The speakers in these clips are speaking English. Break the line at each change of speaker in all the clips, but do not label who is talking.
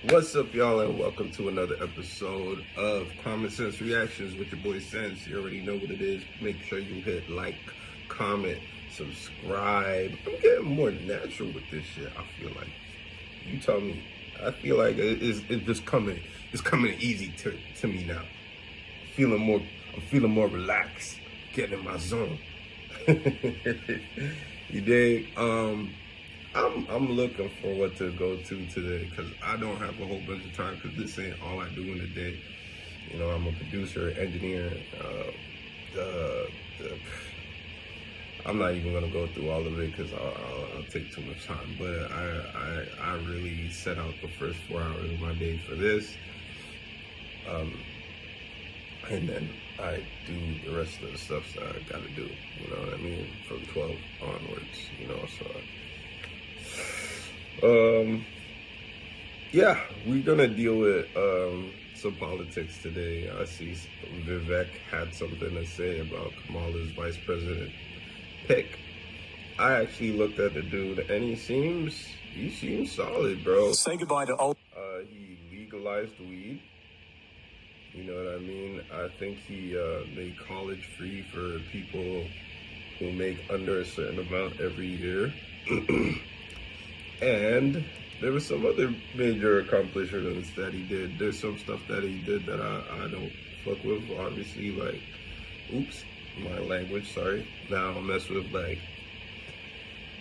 What's up, y'all, and welcome to another episode of Common Sense Reactions with your boy Sense. You already know what it is. Make sure you hit like, comment, subscribe. I'm getting more natural with this shit. I feel like, you tell me. I feel like it's just coming. It's coming easy to me now. I'm feeling more relaxed. Getting in my zone. You dig? I'm looking for what to go to today because I don't have a whole bunch of time because this ain't all I do in the day. You know, I'm a producer, engineer. I'm not even gonna go through all of it because I'll take too much time. But I really set out the first 4 hours of my day for this, and then I do the rest of the stuff that I gotta do. You know what I mean? From 12 onwards. You know, so. Yeah, we're gonna deal with some politics today. I see Vivek had something to say about Kamala's vice president pick. I actually looked at the dude, and he seems solid, bro.
Say goodbye to all.
He legalized weed. You know what I mean? I think he made college free for people who make under a certain amount every year. And there was some other major accomplishments that he did. There's some stuff that he did that I don't fuck with, obviously, like, oops, my language, sorry. Now I'll mess with, like,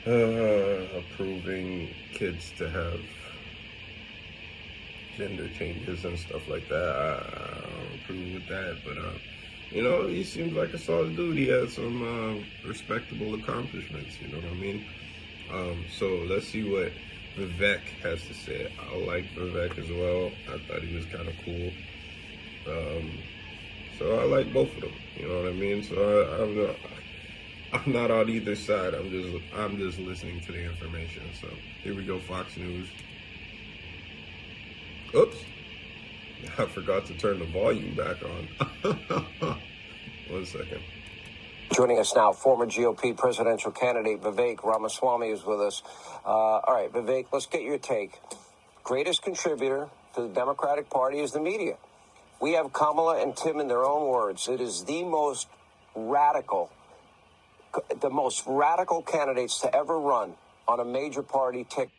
approving kids to have gender changes and stuff like that. I don't approve with that, but, you know, he seems like a solid dude. He has some respectable accomplishments, you know what I mean? So let's see what Vivek has to say. I like Vivek as well. I thought he was kind of cool. So I like both of them. You know what I mean? So I'm not on either side. I'm just listening to the information. So here we go, Fox News. Oops, I forgot to turn the volume back on. 1 second.
Joining us now, former GOP presidential candidate Vivek Ramaswamy is with us. All right, Vivek, let's get your take. Greatest contributor to the Democratic Party is the media. We have Kamala and Tim in their own words. It is the most radical candidates to ever run on a major party ticket.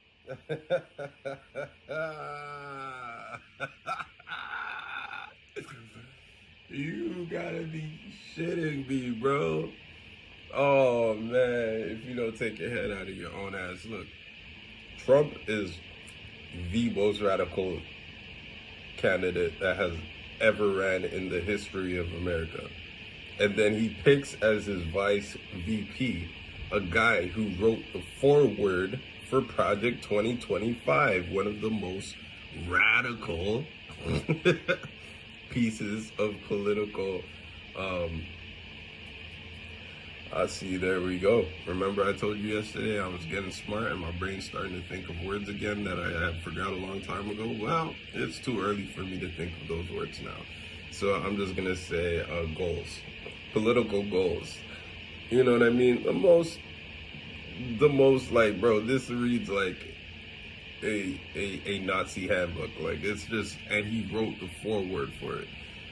You gotta be shitting me, bro. Oh, man. If you don't take your head out of your own ass. Look, Trump is the most radical candidate that has ever ran in the history of America. And then he picks as his vice VP a guy who wrote the foreword for Project 2025, one of the most radical pieces of political, I see, there we go. Remember I told you yesterday I was getting smart and my brain's starting to think of words again that I had forgot a long time ago? Well, it's too early for me to think of those words now. So I'm just gonna say goals, political goals. You know what I mean? The most like, bro, this reads like a Nazi handbook. Like, it's just, and he wrote the foreword for it.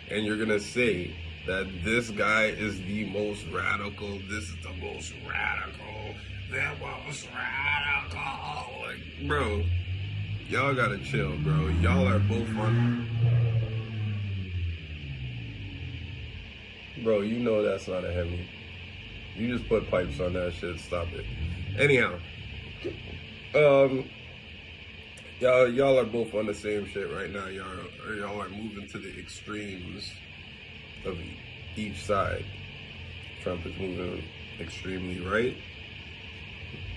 And you're gonna say that this guy is the most radical, this is the most radical, like, bro, y'all gotta chill, bro. Y'all are both on, bro, you know that's not a Hemi. You just put pipes on that shit, stop it. Anyhow, y'all are both on the same shit right now. Y'all are moving to the extremes of each side. Trump is moving extremely right.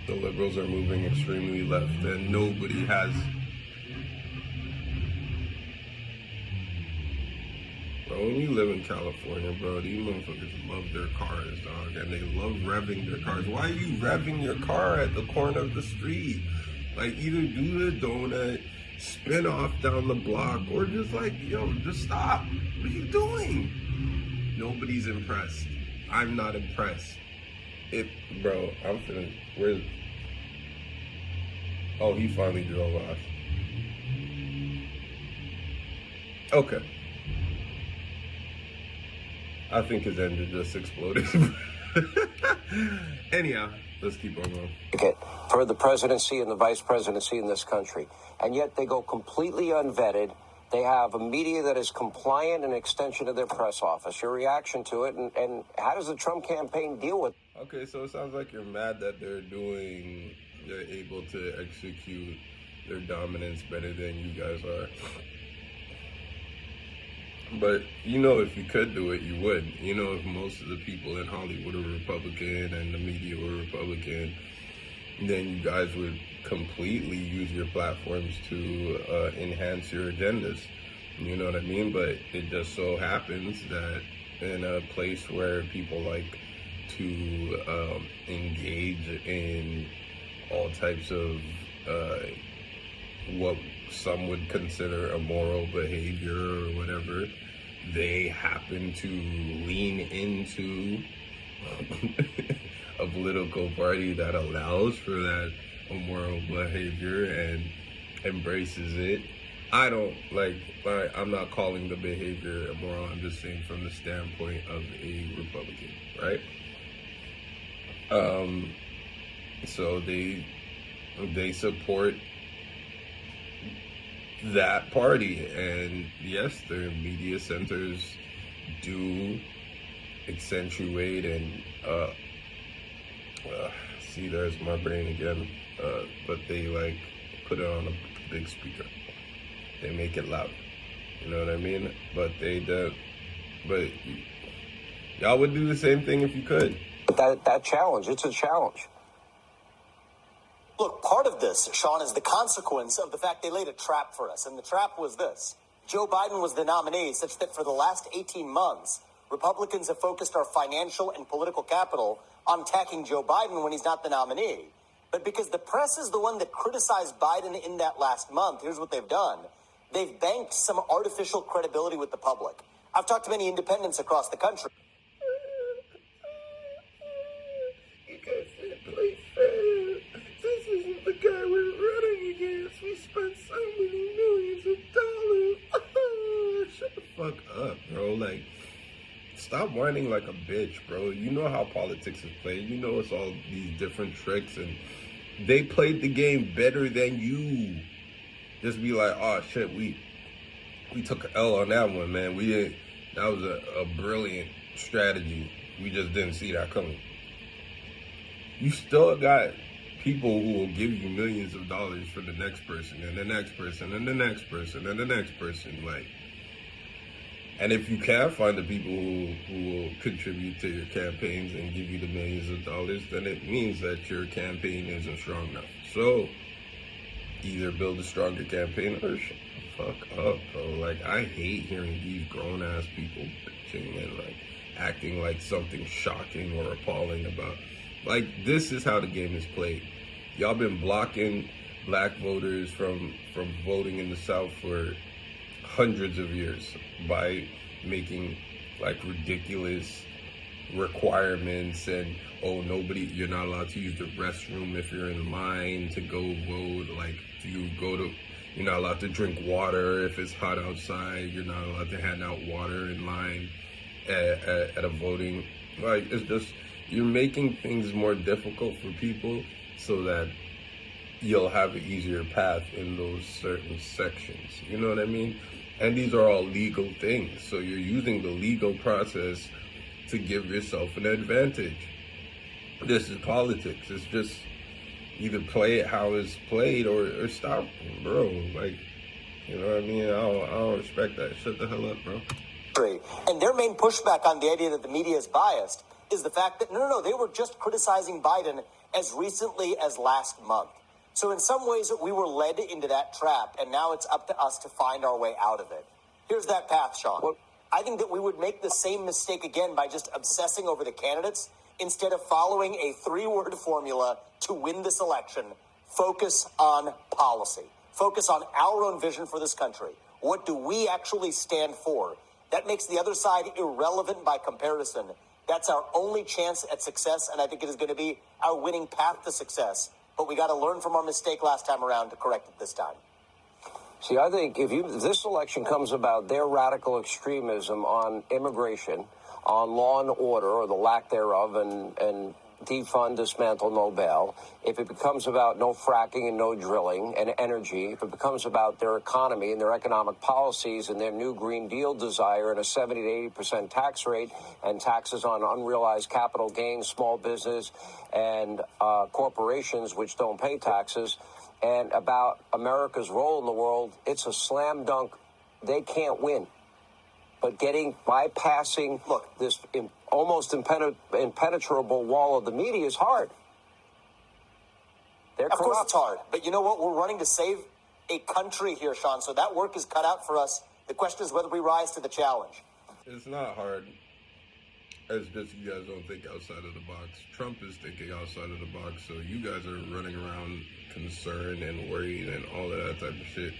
The liberals are moving extremely left, and nobody has. Bro, when you live in California, bro, these motherfuckers love their cars, dog, and they love revving their cars. Why are you revving your car at the corner of the street? Like, either do the donut, spin off down the block, or just like, yo, just stop. What are you doing? Nobody's impressed. I'm not impressed. Bro, I'm finna, where's, oh, he finally drove off. Okay. I think his engine just exploded. Anyhow, let's keep on going.
For the presidency and the vice presidency in this country. And yet they go completely unvetted. They have a media that is compliant, an extension of their press office. Your reaction to it, and how does the Trump campaign deal with it?
Okay, so it sounds like you're mad that they're able to execute their dominance better than you guys are. But, if you could do it, you would. If most of the people in Hollywood are Republican and the media were Republican, then you guys would completely use your platforms to enhance your agendas. You know what I mean? But it just so happens that in a place where people like to engage in all types of what some would consider immoral behavior or whatever, they happen to lean into a political party that allows for that immoral behavior and embraces it. I'm not calling the behavior immoral. I'm just saying from the standpoint of a Republican, right? So they support that party, and yes, their media centers do accentuate and see, there's my brain again, but they put it on a big speaker. They make it loud, you know what I mean? But but y'all would do the same thing if you could.
That challenge, it's a challenge.
Look, part of this, Sean, is the consequence of the fact they laid a trap for us. And the trap was this. Joe Biden was the nominee, such that for the last 18 months, Republicans have focused our financial and political capital on attacking Joe Biden when he's not the nominee. But because the press is the one that criticized Biden in that last month, here's what they've done. They've banked some artificial credibility with the public. I've talked to many independents across the country.
You guys didn't play fair. This isn't the guy we're running against. We spent so many millions of dollars. Shut the fuck up, bro. Stop whining like a bitch, bro. You know how politics is played. You know it's all these different tricks, and they played the game better than you. Just be like, oh shit, we took an L on that one, man. We didn't. That was a brilliant strategy. We just didn't see that coming. You still got people who will give you millions of dollars for the next person and the next person and the next person and the next person. And if you can find the people who will contribute to your campaigns and give you the millions of dollars, then it means that your campaign isn't strong enough. So either build a stronger campaign or shut the fuck up, bro. I hate hearing these grown-ass people bitching and acting like something shocking or appalling about. This is how the game is played. Y'all been blocking black voters from voting in the South for hundreds of years by making ridiculous requirements and you're not allowed to use the restroom if you're in line to go vote. You're not allowed to drink water if it's hot outside. You're not allowed to hand out water in line at a voting. It's just, you're making things more difficult for people so that you'll have an easier path in those certain sections. You know what I mean? And these are all legal things. So you're using the legal process to give yourself an advantage. This is politics. It's just either play it how it's played or stop, bro. You know what I mean? I don't respect that. Shut the hell up, bro.
And their main pushback on the idea that the media is biased is the fact that, no, they were just criticizing Biden as recently as last month. So in some ways, we were led into that trap, and now it's up to us to find our way out of it. Here's that path, Sean. Well, I think that we would make the same mistake again by just obsessing over the candidates instead of following a 3-word formula to win this election. Focus on policy. Focus on our own vision for this country. What do we actually stand for? That makes the other side irrelevant by comparison. That's our only chance at success, and I think it is going to be our winning path to success. But we got to learn from our mistake last time around to correct it this time.
See, I think if this election comes about, their radical extremism on immigration, on law and order, or the lack thereof, and defund, dismantle, no bail, if it becomes about no fracking and no drilling and energy, if it becomes about their economy and their economic policies and their new Green Deal desire and a 70 to 80% tax rate and taxes on unrealized capital gains, small business, and corporations which don't pay taxes, and about America's role in the world, it's a slam dunk. They can't win. But bypassing this almost impenetrable wall of the media is hard.
Of course it's hard. But you know what? We're running to save a country here, Sean. So that work is cut out for us. The question is whether we rise to the challenge.
It's not hard. It's just you guys don't think outside of the box. Trump is thinking outside of the box. So you guys are running around concerned and worried and all of that type of shit.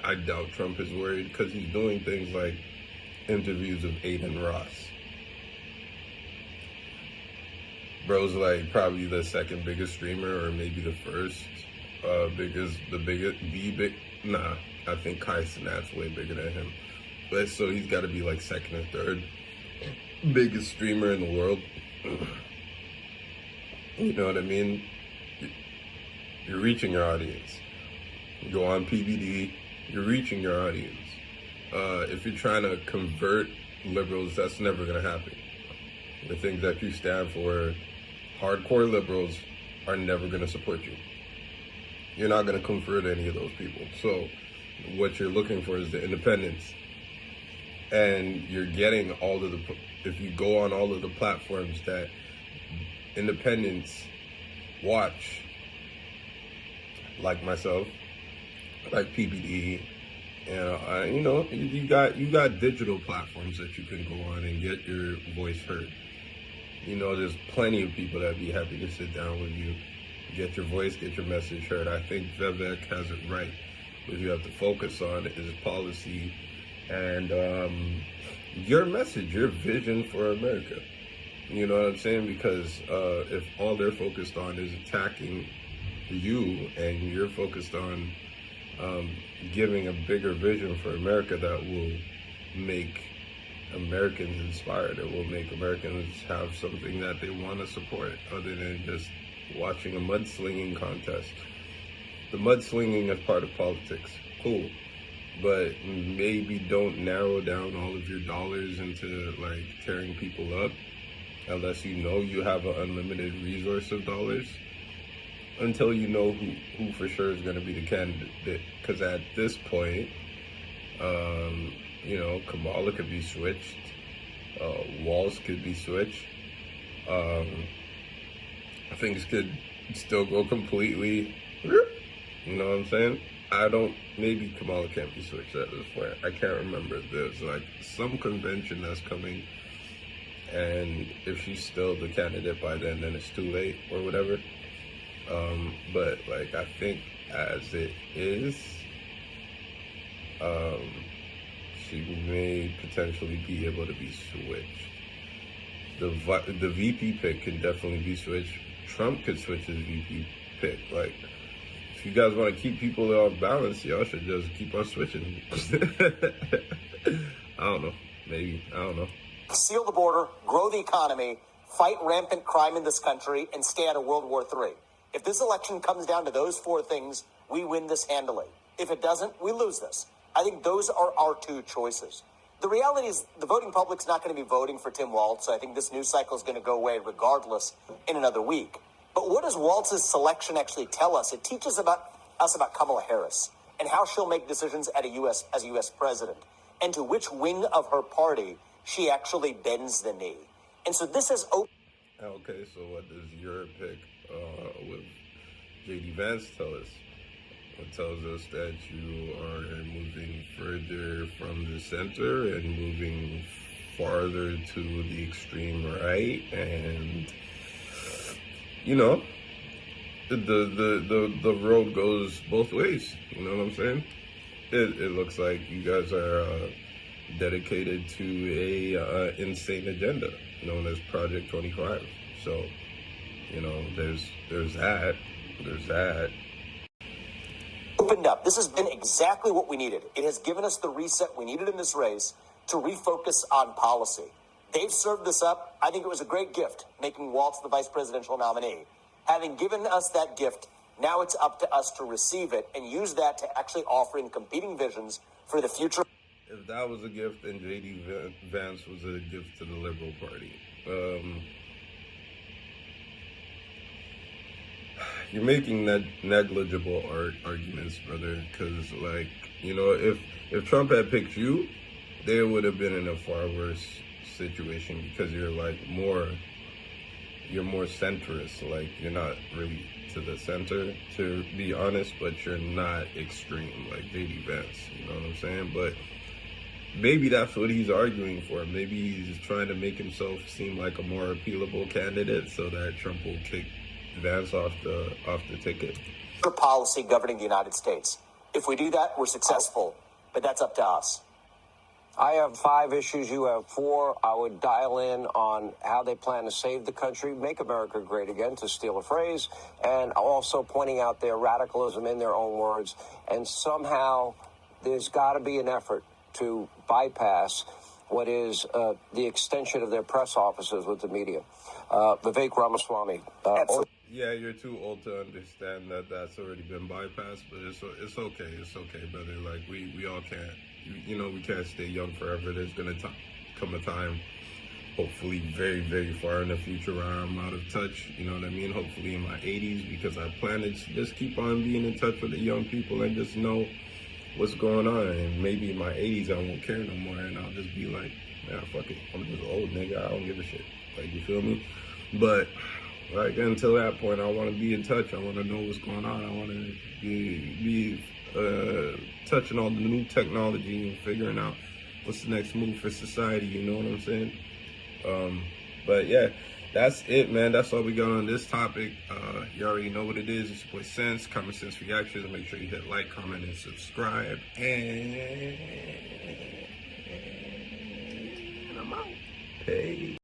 I doubt Trump is worried because he's doing things like interviews of Aiden Ross. Bro's like probably the second biggest streamer, or maybe the first I think Kai Cenat's way bigger than him. But so he's got to be like second or third biggest streamer in the world. You know what I mean? You're reaching your audience. You go on PBD, you're reaching your audience. If you're trying to convert liberals, that's never going to happen. The things that you stand for, hardcore liberals are never going to support you. You're not going to convert any of those people. So what you're looking for is the independents. And you're getting if you go on all of the platforms that independents watch, like myself, like PBD, you got digital platforms that you can go on and get your voice heard. There's plenty of people that'd be happy to sit down with you, get your voice, get your message heard. I think Vivek has it right. What you have to focus on is policy and your message, your vision for America. You know what I'm saying? Because if all they're focused on is attacking you, and you're focused on giving a bigger vision for America that will make Americans inspired, it will make Americans have something that they want to support other than just watching a mudslinging contest. The mudslinging is part of politics, cool, but maybe don't narrow down all of your dollars into like tearing people up unless you have an unlimited resource of dollars, until you know who for sure is going to be the candidate. Because at this point, Kamala could be switched, WALZ could be switched. Things could still go completely, you know what I'm saying? Maybe Kamala can't be switched at this point. I can't remember. There's like some convention that's coming, and if she's still the candidate by then it's too late or whatever. But like, I think as it is, she may potentially be able to be switched. The VP pick can definitely be switched. Trump could switch his VP pick. Like, if you guys want to keep people off balance, y'all should just keep on switching. I don't know. Maybe. I don't know.
Seal the border, grow the economy, fight rampant crime in this country, and stay out of World War III. If this election comes down to those four things, we win this handily. If it doesn't, we lose this. I think those are our two choices. The reality is the voting public's not going to be voting for Tim Walz, so I think this news cycle is going to go away regardless in another week. But what does Walz's selection actually tell us? It teaches us about Kamala Harris and how she'll make decisions as a U.S. president, and to which wing of her party she actually bends the knee. And so this is open.
Okay, so what does your pick with J.D. Vance tell us? It tells us that you are moving further from the center and moving farther to the extreme right, and the road goes both ways. You know what I'm saying? It looks like you guys are dedicated to a insane agenda known as Project 25. So, there's that.
opened up. This has been exactly what we needed. It has given us the reset we needed in this race to refocus on policy. They've served us up. I think it was a great gift making WALZ the vice presidential nominee. Having given us that gift, now it's up to us to receive it and use that to actually offering competing visions for the future.
If that was a gift, then J.D. Vance was a gift to the Liberal Party. You're making negligible arguments, brother, because, like, you know, if Trump had picked you, they would have been in a far worse situation because you're more centrist. Like, you're not really to the center, to be honest, but you're not extreme like J.D. Vance, you know what I'm saying? But maybe that's what he's arguing for. Maybe he's trying to make himself seem like a more appealable candidate so that Trump will kick Vance off the ticket.
For policy governing the United States. If we do that, we're successful, but that's up to us.
I have 5 issues, you have 4. I would dial in on how they plan to save the country, make America great again, to steal a phrase, and also pointing out their radicalism in their own words. And somehow there's got to be an effort to bypass what is the extension of their press offices with the media. Vivek Ramaswamy.
Yeah, you're too old to understand that that's already been bypassed, but it's okay. It's okay, brother. Like, we all can't, you know, we can't stay young forever. There's going to come a time, hopefully very, very far in the future, where I'm out of touch, you know what I mean? Hopefully in my 80s, because I plan to just keep on being in touch with the young people and just know what's going on. And maybe in my 80s, I won't care no more, and I'll just be like, yeah, fuck it. I'm just an old nigga. I don't give a shit. Like, you feel me? But like, until that point, I want to be in touch. I want to know what's going on. I want to be touching all the new technology and figuring out what's the next move for society. You know what I'm saying? But yeah, that's it, man. That's all we got on this topic. You already know what it is. It's your boy Sense, Common Sense Reactions. Make sure you hit like, comment, and subscribe. And I'm out. Peace.